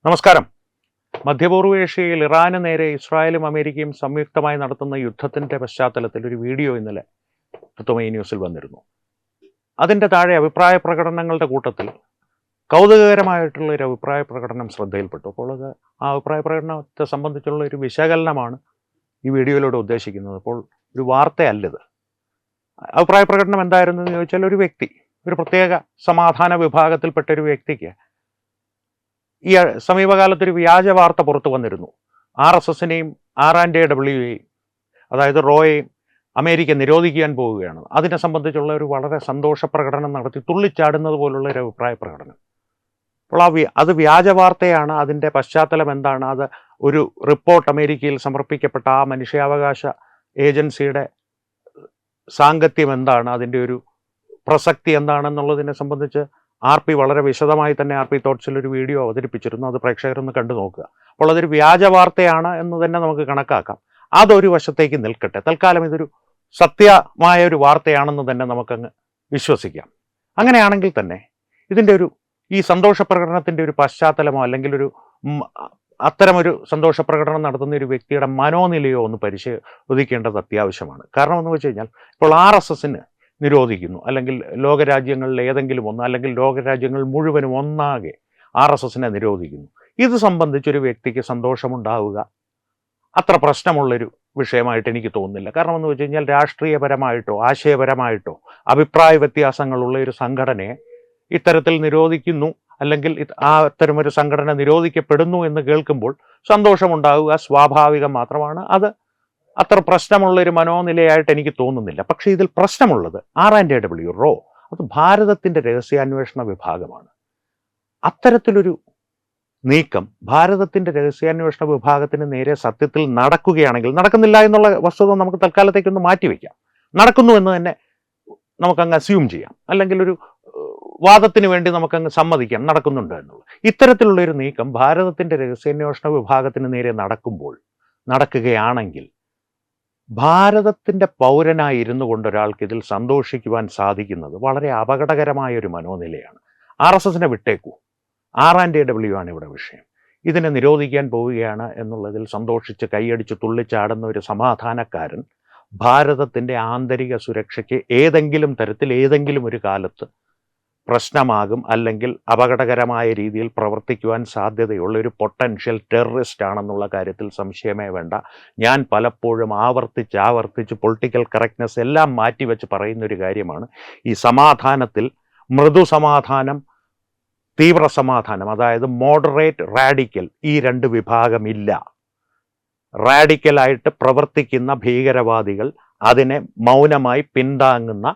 നമസ്കാരം. മധ്യപൂർവേഷ്യയിൽ ഇറാന് നേരെ ഇസ്രായേലും അമേരിക്കയും സംയുക്തമായി നടത്തുന്ന യുദ്ധത്തിൻ്റെ പശ്ചാത്തലത്തിൽ ഒരു വീഡിയോ ഇന്നലെ തത്വമയി ന്യൂസിൽ വന്നിരുന്നു. അതിൻ്റെ താഴെ അഭിപ്രായ പ്രകടനങ്ങളുടെ കൂട്ടത്തിൽ കൗതുകകരമായിട്ടുള്ള ഒരു അഭിപ്രായ പ്രകടനം ശ്രദ്ധയിൽപ്പെട്ടു. അപ്പോൾ അത് ആ അഭിപ്രായ പ്രകടനത്തെ സംബന്ധിച്ചുള്ള ഒരു വിശകലനമാണ് ഈ വീഡിയോയിലൂടെ ഉദ്ദേശിക്കുന്നത്. അപ്പോൾ ഒരു വാർത്തയല്ലത്. അഭിപ്രായ പ്രകടനം എന്തായിരുന്നു എന്ന് ചോദിച്ചാൽ, ഒരു വ്യക്തി, ഒരു പ്രത്യേക സമാധാന വിഭാഗത്തിൽപ്പെട്ട ഒരു വ്യക്തിക്ക് ഈ സമീപകാലത്തൊരു വ്യാജ വാർത്ത പുറത്തു വന്നിരുന്നു. RSSനെയും RANDWയെയും, അതായത് റോയെയും അമേരിക്ക നിരോധിക്കാൻ പോവുകയാണ്. അതിനെ സംബന്ധിച്ചുള്ള ഒരു വളരെ സന്തോഷ പ്രകടനം നടത്തി തുള്ളിച്ചാടുന്നത് പോലുള്ള ഒരു അഭിപ്രായ പ്രകടനം. അപ്പോൾ അത് വ്യാജ വാർത്തയാണ്. അതിൻ്റെ പശ്ചാത്തലം എന്താണ്? അത് ഒരു റിപ്പോർട്ട് അമേരിക്കയിൽ സമർപ്പിക്കപ്പെട്ട ആ മനുഷ്യാവകാശ ഏജൻസിയുടെ സാങ്കത്യം എന്താണ്, അതിൻ്റെ ഒരു പ്രസക്തി എന്താണെന്നുള്ളതിനെ സംബന്ധിച്ച് RP വളരെ വിശദമായി തന്നെ RP തോട്ട്സിൽ ഒരു വീഡിയോ അവതരിപ്പിച്ചിരുന്നു. അത് പ്രേക്ഷകരൊന്ന് കണ്ടു നോക്കുക. അപ്പോൾ അതൊരു വ്യാജ വാർത്തയാണ് എന്ന് തന്നെ നമുക്ക് കണക്കാക്കാം. അതൊരു വശത്തേക്ക് നിൽക്കട്ടെ. തൽക്കാലം ഇതൊരു സത്യമായ ഒരു വാർത്തയാണെന്ന് തന്നെ നമുക്കങ്ങ് വിശ്വസിക്കാം. അങ്ങനെയാണെങ്കിൽ തന്നെ ഇതിൻ്റെ ഈ സന്തോഷ പ്രകടനത്തിൻ്റെ ഒരു പശ്ചാത്തലമോ അല്ലെങ്കിൽ അത്തരമൊരു സന്തോഷ പ്രകടനം നടത്തുന്ന ഒരു വ്യക്തിയുടെ മനോനിലയോ ഒന്ന് പരിശോധിക്കേണ്ടത് അത്യാവശ്യമാണ്. കാരണം എന്ന് വെച്ച് കഴിഞ്ഞാൽ, ഇപ്പോൾ RSSന് നിരോധിക്കുന്നു, അല്ലെങ്കിൽ ലോകരാജ്യങ്ങളിൽ ഏതെങ്കിലും ഒന്ന്, അല്ലെങ്കിൽ ലോകരാജ്യങ്ങൾ മുഴുവനും ഒന്നാകെ RSSനെ നിരോധിക്കുന്നു. ഇത് സംബന്ധിച്ചൊരു വ്യക്തിക്ക് സന്തോഷമുണ്ടാവുക അത്ര പ്രശ്നമുള്ളൊരു വിഷയമായിട്ട് എനിക്ക് തോന്നുന്നില്ല. കാരണം എന്ന് വെച്ച് കഴിഞ്ഞാൽ, രാഷ്ട്രീയപരമായിട്ടോ ആശയപരമായിട്ടോ അഭിപ്രായ വ്യത്യാസങ്ങളുള്ള ഒരു സംഘടനയെ ഇത്തരത്തിൽ നിരോധിക്കുന്നു, അല്ലെങ്കിൽ അത്തരമൊരു സംഘടന നിരോധിക്കപ്പെടുന്നു എന്ന് കേൾക്കുമ്പോൾ സന്തോഷമുണ്ടാവുക സ്വാഭാവികം മാത്രമാണ്. അത് അത്ര പ്രശ്നമുള്ളൊരു മനോനിലയായിട്ട് എനിക്ക് തോന്നുന്നില്ല. പക്ഷേ ഇതിൽ പ്രശ്നമുള്ളത് RANDW റോ, അത് ഭാരതത്തിൻ്റെ രഹസ്യാന്വേഷണ വിഭാഗമാണ്. അത്തരത്തിലൊരു നീക്കം ഭാരതത്തിൻ്റെ രഹസ്യാന്വേഷണ വിഭാഗത്തിന് നേരെ സത്യത്തിൽ നടക്കുകയാണെങ്കിൽ, നടക്കുന്നില്ല എന്നുള്ള വസ്തുത നമുക്ക് തൽക്കാലത്തേക്കൊന്ന് മാറ്റിവെക്കാം, നടക്കുന്നു എന്ന് തന്നെ നമുക്കങ്ങ് അസ്യൂം ചെയ്യാം, അല്ലെങ്കിൽ ഒരു വാദത്തിന് വേണ്ടി നമുക്കങ്ങ് സമ്മതിക്കാം നടക്കുന്നുണ്ട് എന്നുള്ളത്. ഇത്തരത്തിലുള്ളൊരു നീക്കം ഭാരതത്തിൻ്റെ രഹസ്യാന്വേഷണ വിഭാഗത്തിന് നേരെ നടക്കുകയാണെങ്കിൽ, ഭാരതത്തിൻ്റെ പൗരനായി ഇരുന്നു കൊണ്ട് ഒരാൾക്ക് ഇതിൽ സന്തോഷിക്കുവാൻ സാധിക്കുന്നത് വളരെ അപകടകരമായൊരു മനോനിലയാണ്. RSSനെ വിട്ടേക്കൂ, RANDW ആണ് ഇവിടെ വിഷയം. ഇതിനെ നിരോധിക്കാൻ പോവുകയാണ് എന്നുള്ളതിൽ സന്തോഷിച്ച് കൈയടിച്ച് തുള്ളിച്ചാടുന്ന ഒരു സമാധാനക്കാരൻ ഭാരതത്തിൻ്റെ ആന്തരിക സുരക്ഷയ്ക്ക് ഏതെങ്കിലും തരത്തിൽ ഏതെങ്കിലും ഒരു കാലത്ത് പ്രശ്നമാകും, അല്ലെങ്കിൽ അപകടകരമായ രീതിയിൽ പ്രവർത്തിക്കുവാൻ സാധ്യതയുള്ള ഒരു പൊട്ടൻഷ്യൽ ടെററിസ്റ്റ് ആണെന്നുള്ള കാര്യത്തിൽ സംശയമേ വേണ്ട. ഞാൻ പലപ്പോഴും ആവർത്തിച്ച് പൊളിറ്റിക്കൽ കറക്റ്റ്നെസ് എല്ലാം മാറ്റിവെച്ച് പറയുന്നൊരു കാര്യമാണ്, ഈ സമാധാനത്തിൽ മൃദു സമാധാനം, തീവ്ര സമാധാനം, അതായത് മോഡറേറ്റ്, റാഡിക്കൽ, ഈ രണ്ട് വിഭാഗമില്ല. റാഡിക്കലായിട്ട് പ്രവർത്തിക്കുന്ന ഭീകരവാദികൾ, അതിനെ മൗനമായി പിന്താങ്ങുന്ന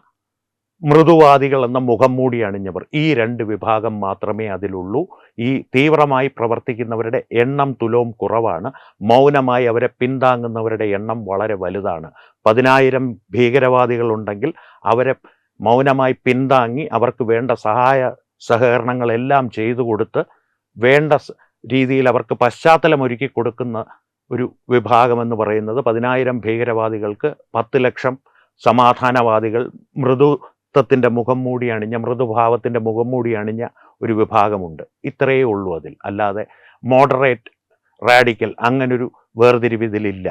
മൃദുവാദികൾ എന്ന മുഖം മൂടി അണിഞ്ഞവർ, ഈ രണ്ട് വിഭാഗം മാത്രമേ അതിലുള്ളൂ. ഈ തീവ്രമായി പ്രവർത്തിക്കുന്നവരുടെ എണ്ണം തുലോം കുറവാണ്. മൗനമായി അവരെ പിന്താങ്ങുന്നവരുടെ എണ്ണം വളരെ വലുതാണ്. 10,000 ഭീകരവാദികളുണ്ടെങ്കിൽ അവരെ മൗനമായി പിന്താങ്ങി അവർക്ക് വേണ്ട സഹായ സഹകരണങ്ങളെല്ലാം ചെയ്തു കൊടുത്ത് വേണ്ട രീതിയിൽ അവർക്ക് പശ്ചാത്തലമൊരുക്കി കൊടുക്കുന്ന ഒരു വിഭാഗമെന്ന് പറയുന്നത് 10,000 ഭീകരവാദികൾക്ക് 10 ലക്ഷം സമാധാനവാദികൾ, മൃദുത്വത്തിൻ്റെ മുഖം മൂടി അണിഞ്ഞ, മൃദുഭാവത്തിൻ്റെ മുഖം മൂടി അണിഞ്ഞ ഒരു വിഭാഗമുണ്ട്. ഇത്രയേ ഉള്ളൂ അതിൽ. അല്ലാതെ മോഡറേറ്റ്, റാഡിക്കൽ അങ്ങനൊരു വേർതിരിവ് ഇതിലില്ല.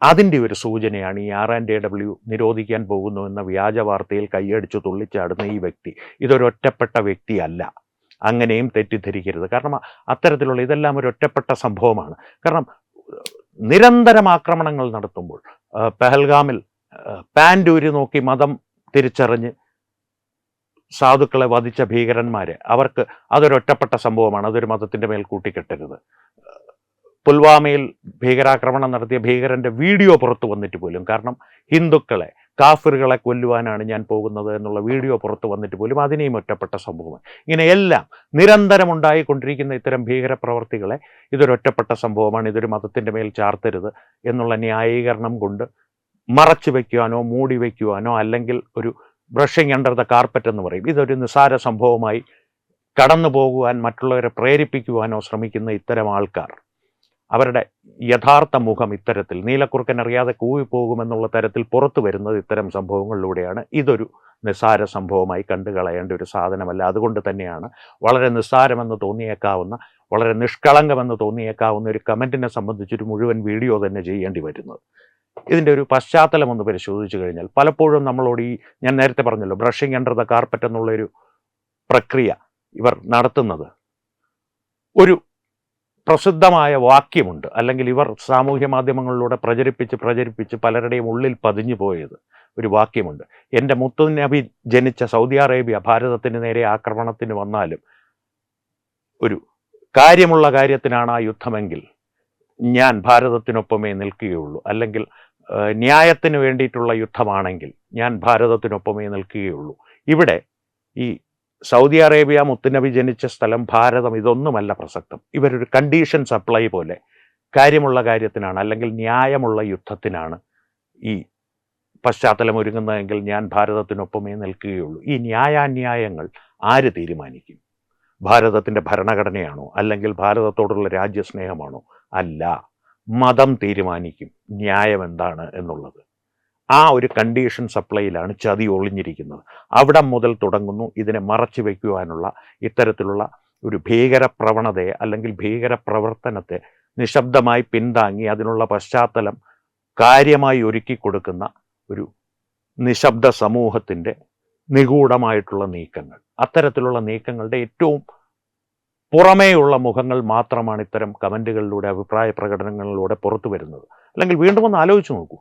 അതിൻ്റെ ഒരു സൂചനയാണ് ഈ RANDW നിരോധിക്കാൻ പോകുന്നു എന്ന വ്യാജ വാർത്തയിൽ കൈയടിച്ചു തുള്ളിച്ചാടുന്ന ഈ വ്യക്തി. ഇതൊരൊറ്റപ്പെട്ട വ്യക്തിയല്ല, അങ്ങനെയും തെറ്റിദ്ധരിക്കരുത്. കാരണം അത്തരത്തിലുള്ള ഇതെല്ലാം ഒരു ഒറ്റപ്പെട്ട സംഭവമാണ്. കാരണം നിരന്തരം ആക്രമണങ്ങൾ നടത്തുമ്പോൾ, പെഹൽഗാമിൽ പാൻഡൂരി നോക്കി മതം തിരിച്ചറിഞ്ഞ് സാധുക്കളെ വധിച്ച ഭീകരന്മാരെ, അവർക്ക് അതൊരൊറ്റപ്പെട്ട സംഭവമാണ്, അതൊരു മതത്തിൻ്റെ മേൽ കൂട്ടിക്കെട്ടരുത്. പുൽവാമയിൽ ഭീകരാക്രമണം നടത്തിയ ഭീകരൻ്റെ വീഡിയോ പുറത്തു വന്നിട്ട് പോലും, കാരണം ഹിന്ദുക്കളെ, കാഫിറുകളെ കൊല്ലുവാനാണ് ഞാൻ പോകുന്നത് എന്നുള്ള വീഡിയോ പുറത്തു വന്നിട്ട് പോലും അതിനെയും ഒറ്റപ്പെട്ട സംഭവമാണ്. ഇങ്ങനെയെല്ലാം നിരന്തരം ഉണ്ടായിക്കൊണ്ടിരിക്കുന്ന ഇത്തരം ഭീകരപ്രവർത്തികളെ ഇതൊരൊറ്റപ്പെട്ട സംഭവമാണ്, ഇതൊരു മതത്തിൻ്റെ മേൽ ചാർത്തരുത് എന്നുള്ള ന്യായീകരണം കൊണ്ട് മറച്ചു വയ്ക്കുവാനോ മൂടി വയ്ക്കുവാനോ, അല്ലെങ്കിൽ ഒരു ബ്രഷിങ് അണ്ടർ ദ കാർപ്പറ്റ് എന്ന് പറയും, ഇതൊരു നിസ്സാര സംഭവമായി കടന്നു പോകുവാൻ മറ്റുള്ളവരെ പ്രേരിപ്പിക്കുവാനോ ശ്രമിക്കുന്ന ഇത്തരം ആൾക്കാർ, അവരുടെ യഥാർത്ഥ മുഖം ഇത്തരത്തിൽ നീലക്കുറുക്കൻ അറിയാതെ കൂവിപ്പോകുമെന്നുള്ള തരത്തിൽ പുറത്തു വരുന്നത് ഇത്തരം സംഭവങ്ങളിലൂടെയാണ്. ഇതൊരു നിസ്സാര സംഭവമായി കണ്ടു കളയേണ്ട ഒരു സാധനമല്ല. അതുകൊണ്ട് തന്നെയാണ് വളരെ നിസ്സാരമെന്ന് തോന്നിയേക്കാവുന്ന, വളരെ നിഷ്കളങ്കമെന്ന് തോന്നിയേക്കാവുന്ന ഒരു കമൻറ്റിനെ സംബന്ധിച്ചൊരു മുഴുവൻ വീഡിയോ തന്നെ ചെയ്യേണ്ടി വരുന്നത്. ഇതിൻ്റെ ഒരു പശ്ചാത്തലം ഒന്ന് പരിശോധിച്ചു കഴിഞ്ഞാൽ പലപ്പോഴും നമ്മളോട് ഞാൻ നേരത്തെ പറഞ്ഞല്ലോ, ബ്രഷിംഗ് അണ്ടർ ദ കാർപ്പറ്റ് എന്നുള്ളൊരു പ്രക്രിയ ഇവർ നടത്തുന്നത് ഒരു പ്രസിദ്ധമായ വാക്യമുണ്ട്, അല്ലെങ്കിൽ ഇവർ സാമൂഹ്യ മാധ്യമങ്ങളിലൂടെ പ്രചരിപ്പിച്ച് പലരുടെയും ഉള്ളിൽ പതിഞ്ഞു പോയത് ഒരു വാക്യമുണ്ട്. എൻ്റെ മുത്തുനബി ജനിച്ച സൗദി അറേബ്യ ഭാരതത്തിന് നേരെ ആക്രമണത്തിന് വന്നാലും ഒരു കാര്യമുള്ള കാര്യത്തിനാണ് ആ യുദ്ധമെങ്കിൽ ഞാൻ ഭാരതത്തിനൊപ്പമേ നിൽക്കുകയുള്ളൂ, അല്ലെങ്കിൽ ന്യായത്തിന് വേണ്ടിയിട്ടുള്ള യുദ്ധമാണെങ്കിൽ ഞാൻ ഭാരതത്തിനൊപ്പമേ നിൽക്കുകയുള്ളൂ. ഇവിടെ ഈ സൗദി അറേബ്യ, മുത്തുനബി ജനിച്ച സ്ഥലം, ഭാരതം, ഇതൊന്നുമല്ല പ്രസക്തം. ഇവരൊരു കണ്ടീഷൻ സപ്ലൈ പോലെ കാര്യമുള്ള കാര്യത്തിനാണ് അല്ലെങ്കിൽ ന്യായമുള്ള യുദ്ധത്തിനാണ് ഈ പശ്ചാത്തലം ഒരുങ്ങുന്നതെങ്കിൽ ഞാൻ ഭാരതത്തിനൊപ്പമേ നിൽക്കുകയുള്ളൂ. ഈ ന്യായാന്യായങ്ങൾ ആര് തീരുമാനിക്കും? ഭാരതത്തിൻ്റെ ഭരണഘടനയാണോ, അല്ലെങ്കിൽ ഭാരതത്തോടുള്ള രാജ്യസ്നേഹമാണോ? അല്ല, മതം തീരുമാനിക്കും ന്യായം എന്താണ് എന്നുള്ളത്. ആ ഒരു കണ്ടീഷൻ സപ്ലൈയിലാണ് ചതി ഒളിഞ്ഞിരിക്കുന്നത്. അവിടെ മുതൽ തുടങ്ങുന്നു ഇതിനെ മറച്ചു വയ്ക്കുവാനുള്ള ഇത്തരത്തിലുള്ള ഒരു ഭീകര പ്രവണതയെ അല്ലെങ്കിൽ ഭീകര പ്രവർത്തനത്തെ നിശബ്ദമായി പിന്താങ്ങി അതിനുള്ള പശ്ചാത്തലം കാര്യമായി ഒരുക്കി കൊടുക്കുന്ന ഒരു നിശബ്ദ സമൂഹത്തിൻ്റെ നിഗൂഢമായിട്ടുള്ള നീക്കങ്ങൾ. അത്തരത്തിലുള്ള നീക്കങ്ങളുടെ ഏറ്റവും പുറമേയുള്ള മുഖങ്ങൾ മാത്രമാണ് ഇത്തരം കമൻറ്റുകളിലൂടെ, അഭിപ്രായ പ്രകടനങ്ങളിലൂടെ പുറത്തു വരുന്നത്. അല്ലെങ്കിൽ വീണ്ടും ഒന്ന് ആലോചിച്ച് നോക്കൂ,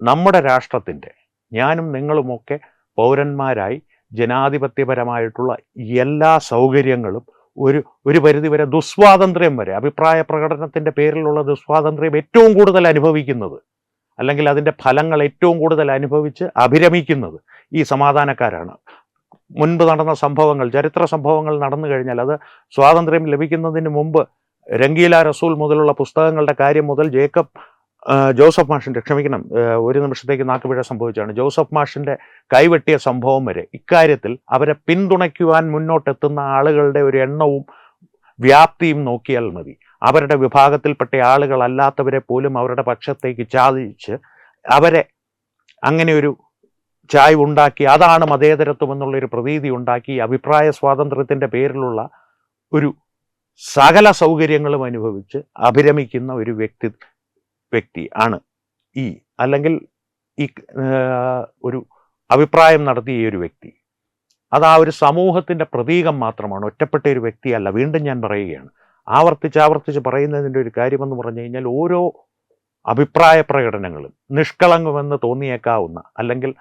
നമ്മുടെ രാഷ്ട്രത്തിൻ്റെ, ഞാനും നിങ്ങളുമൊക്കെ പൗരന്മാരായി ജനാധിപത്യപരമായിട്ടുള്ള എല്ലാ സൗകര്യങ്ങളും ഒരു പരിധിവരെ ദുസ്വാതന്ത്ര്യം വരെ, അഭിപ്രായ പ്രകടനത്തിൻ്റെ പേരിലുള്ള ദുസ്വാതന്ത്ര്യം ഏറ്റവും കൂടുതൽ അനുഭവിക്കുന്നത്, അല്ലെങ്കിൽ അതിൻ്റെ ഫലങ്ങൾ ഏറ്റവും കൂടുതൽ അനുഭവിച്ച് അഭിരമിക്കുന്നത് ഈ സമാധാനക്കാരാണ്. മുൻപ് നടന്ന സംഭവങ്ങൾ, ചരിത്ര സംഭവങ്ങൾ നടന്നു കഴിഞ്ഞാൽ അത് സ്വാതന്ത്ര്യം ലഭിക്കുന്നതിന് മുമ്പ് രംഗീല റസൂൽ മുതലുള്ള പുസ്തകങ്ങളുടെ കാര്യം മുതൽ ജോസഫ് മാഷിൻ്റെ, ക്ഷമിക്കണം, ഒരു നിമിഷത്തേക്ക് നാക്കുപിഴ സംഭവിച്ചാണ്, ജോസഫ് മാഷിൻ്റെ കൈവെട്ടിയ സംഭവം വരെ ഇക്കാര്യത്തിൽ അവരെ പിന്തുണയ്ക്കുവാൻ മുന്നോട്ടെത്തുന്ന ആളുകളുടെ ഒരു എണ്ണവും വ്യാപ്തിയും നോക്കിയാൽ മതി. അവരുടെ വിഭാഗത്തിൽപ്പെട്ട ആളുകളല്ലാത്തവരെ പോലും അവരുടെ പക്ഷത്തേക്ക് ചാദിച്ച് അവരെ അങ്ങനെ ഒരു ചായ്വ് ഉണ്ടാക്കി, അതാണ് മതേതരത്വം എന്നുള്ളൊരു പ്രതീതി ഉണ്ടാക്കി, അഭിപ്രായ സ്വാതന്ത്ര്യത്തിൻ്റെ പേരിലുള്ള ഒരു സകല സൗകര്യങ്ങളും അനുഭവിച്ച് അഭിരമിക്കുന്ന ഒരു വ്യക്തി ആണ് അല്ലെങ്കിൽ ഈ ഒരു അഭിപ്രായം നടത്തിയ ഈ ഒരു വ്യക്തി. അത് ആ ഒരു സമൂഹത്തിൻ്റെ പ്രതീകം മാത്രമാണ്, ഒറ്റപ്പെട്ട ഒരു വ്യക്തിയല്ല. വീണ്ടും ഞാൻ പറയുകയാണ്, ആവർത്തിച്ച് പറയുന്നതിൻ്റെ ഒരു കാര്യമെന്ന് പറഞ്ഞു കഴിഞ്ഞാൽ ഓരോ അഭിപ്രായ പ്രകടനങ്ങളും നിഷ്കളങ്കമെന്ന് തോന്നിയേക്കാവുന്ന, അല്ലെങ്കിൽ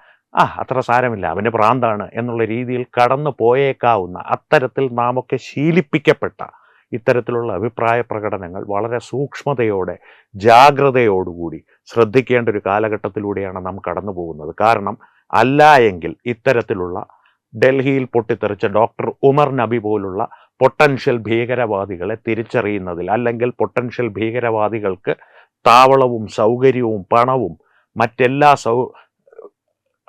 അത്ര സാരമില്ല, അവൻ്റെ ഭ്രാന്താണ് എന്നുള്ള രീതിയിൽ കടന്നു പോയേക്കാവുന്ന, അത്തരത്തിൽ നാമൊക്കെ ശീലിപ്പിക്കപ്പെട്ട ഇത്തരത്തിലുള്ള അഭിപ്രായ പ്രകടനങ്ങൾ വളരെ സൂക്ഷ്മതയോടെ, ജാഗ്രതയോടുകൂടി ശ്രദ്ധിക്കേണ്ട ഒരു കാലഘട്ടത്തിലൂടെയാണ് നാം കടന്നു പോകുന്നത്. കാരണം അല്ല എങ്കിൽ ഇത്തരത്തിലുള്ള ഡൽഹിയിൽ പൊട്ടിത്തെറിച്ച ഡോക്ടർ ഉമർ നബി പോലുള്ള പൊട്ടൻഷ്യൽ ഭീകരവാദികളെ തിരിച്ചറിയുന്നതിൽ, അല്ലെങ്കിൽ പൊട്ടൻഷ്യൽ ഭീകരവാദികൾക്ക് താവളവും സൗകര്യവും പണവും മറ്റെല്ലാ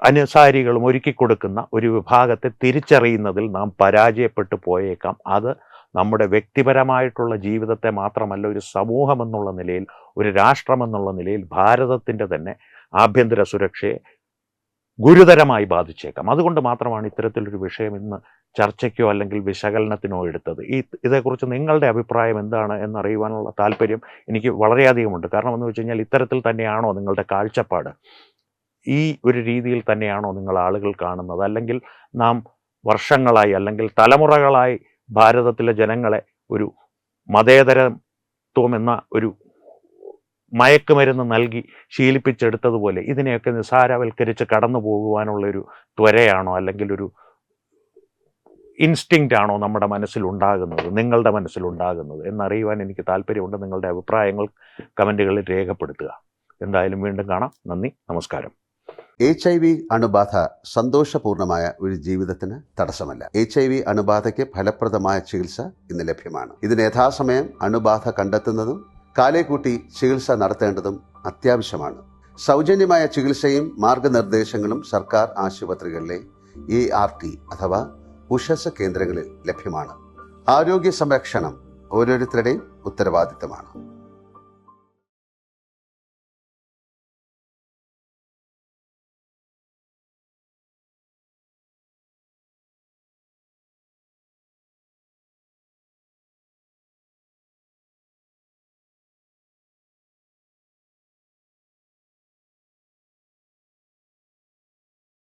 അനുസാരികളും ഒരുക്കിക്കൊടുക്കുന്ന ഒരു വിഭാഗത്തെ തിരിച്ചറിയുന്നതിൽ നാം പരാജയപ്പെട്ടു പോയേക്കാം. അത് നമ്മുടെ വ്യക്തിപരമായിട്ടുള്ള ജീവിതത്തെ മാത്രമല്ല, ഒരു സമൂഹമെന്നുള്ള നിലയിൽ, ഒരു രാഷ്ട്രമെന്നുള്ള നിലയിൽ ഭാരതത്തിൻ്റെ തന്നെ ആഭ്യന്തര സുരക്ഷയെ ഗുരുതരമായി ബാധിച്ചേക്കാം. അതുകൊണ്ട് മാത്രമാണ് ഇത്തരത്തിലൊരു വിഷയം ഇന്ന് ചർച്ചയ്ക്കോ അല്ലെങ്കിൽ വിശകലനത്തിനോ എടുത്തത്. ഇതേക്കുറിച്ച് നിങ്ങളുടെ അഭിപ്രായം എന്താണ് എന്നറിയുവാനുള്ള താല്പര്യം എനിക്ക് വളരെയധികമുണ്ട്. കാരണം എന്ന് വെച്ച് കഴിഞ്ഞാൽ ഇത്തരത്തിൽ തന്നെയാണോ നിങ്ങളുടെ കാഴ്ചപ്പാട്? ഈ ഒരു രീതിയിൽ തന്നെയാണോ നിങ്ങൾ ആളുകൾ കാണുന്നത്? അല്ലെങ്കിൽ നാം വർഷങ്ങളായി അല്ലെങ്കിൽ തലമുറകളായി ഭാരതത്തിലെ ജനങ്ങളെ ഒരു മതേതരത്വം എന്ന ഒരു മയക്കുമരുന്ന് നൽകി ശീലിപ്പിച്ചെടുത്തതുപോലെ ഇതിനെയൊക്കെ നിസ്സാരവൽക്കരിച്ച് കടന്നു പോകുവാനുള്ളൊരു ത്വരയാണോ, അല്ലെങ്കിൽ ഒരു ഇൻസ്റ്റിങ്ക്റ്റ് ആണോ നമ്മുടെ മനസ്സിലുണ്ടാകുന്നത്, നിങ്ങളുടെ മനസ്സിലുണ്ടാകുന്നത് എന്നറിയുവാൻ എനിക്ക് താല്പര്യമുണ്ട്. നിങ്ങളുടെ അഭിപ്രായങ്ങൾ കമൻറ്റുകളിൽ രേഖപ്പെടുത്തുക. എന്തായാലും വീണ്ടും കാണാം. നന്ദി, നമസ്കാരം. HIV അണുബാധ സന്തോഷപൂർണമായ ഒരു ജീവിതത്തിന് തടസ്സമല്ല. HIV അണുബാധയ്ക്ക് ഫലപ്രദമായ ചികിത്സ ഇന്ന് ലഭ്യമാണ്. ഇതിന് യഥാസമയം അണുബാധ കണ്ടെത്തുന്നതും കാലേക്കൂട്ടി ചികിത്സ നടത്തേണ്ടതും അത്യാവശ്യമാണ്. സൗജന്യമായ ചികിത്സയും മാർഗനിർദ്ദേശങ്ങളും സർക്കാർ ആശുപത്രികളിലെ ART അഥവാ ഉഷസ് കേന്ദ്രങ്ങളിൽ ലഭ്യമാണ്. ആരോഗ്യ സംരക്ഷണം ഓരോരുത്തരുടെയും ഉത്തരവാദിത്തമാണ്.